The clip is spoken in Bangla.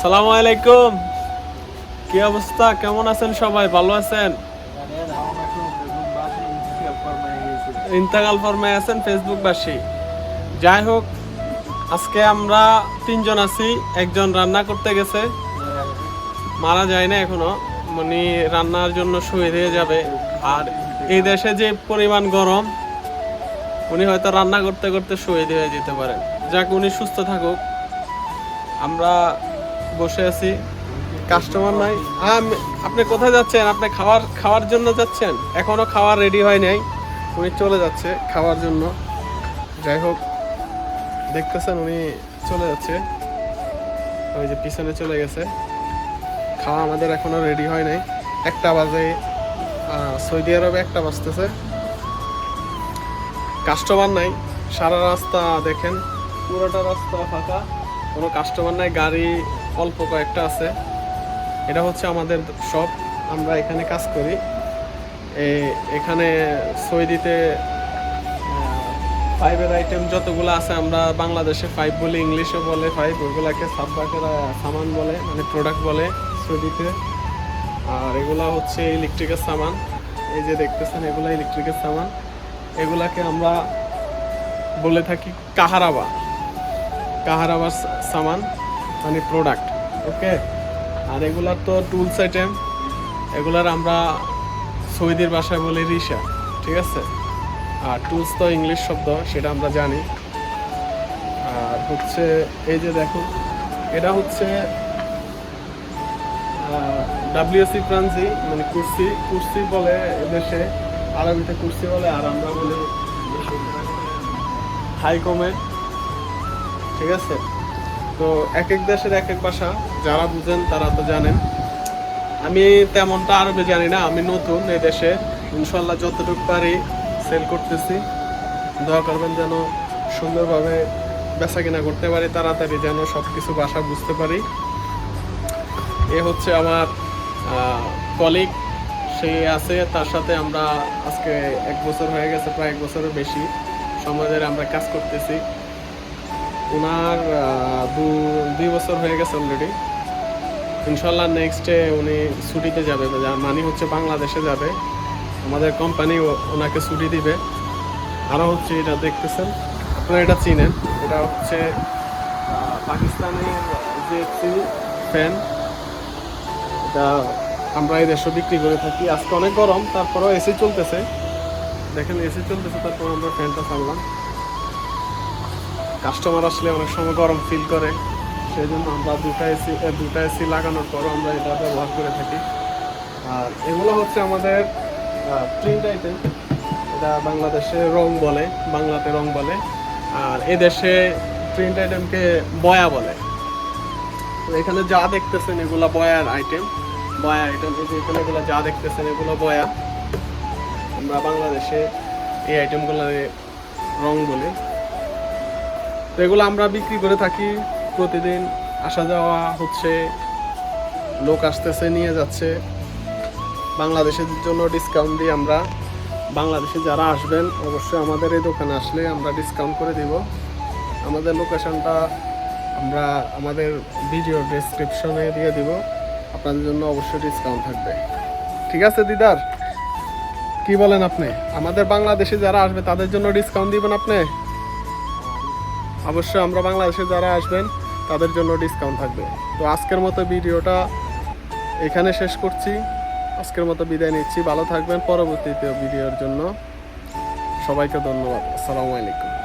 সালামু আলাইকুম। কি অবস্থা, কেমন আছেন সবাই? ভালো আছেন? ইন্তাকাল ফরমায় আছেন ফেসবুক বাসী। যাই হোক, আজকে আমরা তিনজন আছি। একজন রান্না করতে গেছে, মারা যায় না এখনো, উনি রান্নার জন্য শহীদ হয়ে যাবে। আর এই দেশে যে পরিমাণ গরম, উনি হয়তো রান্না করতে করতে শহীদ হয়ে যেতে পারেন। যাক, উনি সুস্থ থাকুক। আমরা বসে আছি, কাস্টমার নাই। আপনি কোথায় যাচ্ছেন? আপনি খাওয়ার জন্য যাচ্ছেন? এখনো খাওয়ার রেডি হয় নাই, উনি চলে যাচ্ছে খাওয়ার জন্য। যাই হোক, দেখতেছেন উনি চলে যাচ্ছে, ওই যে পিছনে চলে গেছে। খাওয়া আমাদের এখনো রেডি হয় নাই, 1টা বাজে। সৌদি আরবে 1টা বাজতেছে, কাস্টমার নাই। সারা রাস্তা দেখেন, পুরোটা রাস্তা ফাঁকা, কোনো কাস্টমার নাই। গাড়ি অল্প কয়েকটা আছে। এটা হচ্ছে আমাদের শপ, আমরা এখানে কাজ করি। এখানে সৌদিতে ফাইভের আইটেম যতগুলো আছে, আমরা বাংলাদেশে ফাইভ বলি, ইংলিশে বলে ফাইভ, ওইগুলাকে সাব্বাকের সামান বলে, মানে প্রোডাক্ট বলে সৌদিতে। আর এগুলা হচ্ছে ইলেকট্রিকের সামান, এই যে দেখতেছেন এগুলা ইলেকট্রিকের সামান। এগুলাকে আমরা বলে থাকি কাহারাবা সামান, মানে প্রোডাক্ট। ওকে। আর এগুলার তো টুলস আইটেম, এগুলার আমরা সৌদির ভাষায় বলি রিসা, ঠিক আছে। আর টুলস তো ইংলিশ শব্দ, সেটা আমরা জানি। আর হচ্ছে এই যে দেখুন, এটা হচ্ছে WC প্রান্সি, মানে কুর্সি বলে এদেশে, আরবিতে কুর্সি বলে, আর আমরা বলি হাইকমে, ঠিক আছে। তো এক এক দেশের এক এক ভাষা, যারা বুঝেন তারা তো জানেন। আমি তেমনটা আরবে জানি না, আমি নতুন এই দেশে। ইনশাল্লাহ যতটুকু পারি সেল করতেছি। দোয়া করবেন যেন সুন্দরভাবে বেচা কিনা করতে পারি, তাড়াতাড়ি যেন সব কিছু ভাষা বুঝতে পারি। এ হচ্ছে আমার কলিগ, সে আছে, তার সাথে আমরা আজকে 1 বছর হয়ে গেছে, প্রায় 1 বছরের বেশি সময় ধরে আমরা কাজ করতেছি। ওনার 2 বছর হয়ে গেছে অলরেডি। ইনশাল্লাহ নেক্সটে উনি ছুটিতে যাবে, মানে হচ্ছে বাংলাদেশে যাবে। আমাদের কোম্পানি ওনাকে ছুটি দিবে। আরও হচ্ছে এটা দেখতেছেন, আপনারা এটা চিনেন, এটা হচ্ছে পাকিস্তানের যে ফ্যান। এটা আমরা এই দেশে বিক্রি করে থাকি। আজকে অনেক গরম, তারপরেও এসি চলতেছে, দেখেন এসি চলতেছে, তারপর আমরা ফ্যানটা চাললাম। কাস্টমার আসলে অনেক সময় গরম ফিল করে, সেই জন্য আমরা দুটা এসি লাগানোর পরও আমরা এটা ব্যবহার করে থাকি। আর এগুলো হচ্ছে আমাদের প্রিন্ট আইটেম, এটা বাংলাদেশে রং বলে, বাংলাতে রং বলে, আর এদেশে প্রিন্ট আইটেমকে বয়া বলে। তো এখানে যা দেখতেছেন এগুলো বয়ার আইটেম, এই যে এখানে এগুলো যা দেখতেছেন এগুলো বয়া। আমরা বাংলাদেশে এই আইটেমগুলো রং বলি। তো এগুলো আমরা বিক্রি করে থাকি প্রতিদিন। আসা যাওয়া হচ্ছে, লোক আসতেছে, নিয়ে যাচ্ছে। বাংলাদেশের জন্য ডিসকাউন্ট দিই আমরা। বাংলাদেশে যারা আসবেন অবশ্যই আমাদের এই দোকানে আসলে আমরা ডিসকাউন্ট করে দিব। আমাদের লোকেশনটা আমরা আমাদের ভিডিও ডেসক্রিপশনে দিয়ে দিব, আপনাদের জন্য অবশ্যই ডিসকাউন্ট থাকবে। ঠিক আছে দিদার, কি বলেন আপনি? আমাদের বাংলাদেশে যারা আসবে তাদের জন্য ডিসকাউন্ট দিবেন আপনি? অবশ্যই, আমরা বাংলাদেশে যারা আসবেন তাদের জন্য ডিসকাউন্ট থাকবে। তো আজকের মতো ভিডিওটা এখানে শেষ করছি, আজকের মতো বিদায় নিচ্ছি। ভালো থাকবেন পরবর্তীতে ভিডিওর জন্য। সবাইকে ধন্যবাদ। আসসালামু আলাইকুম।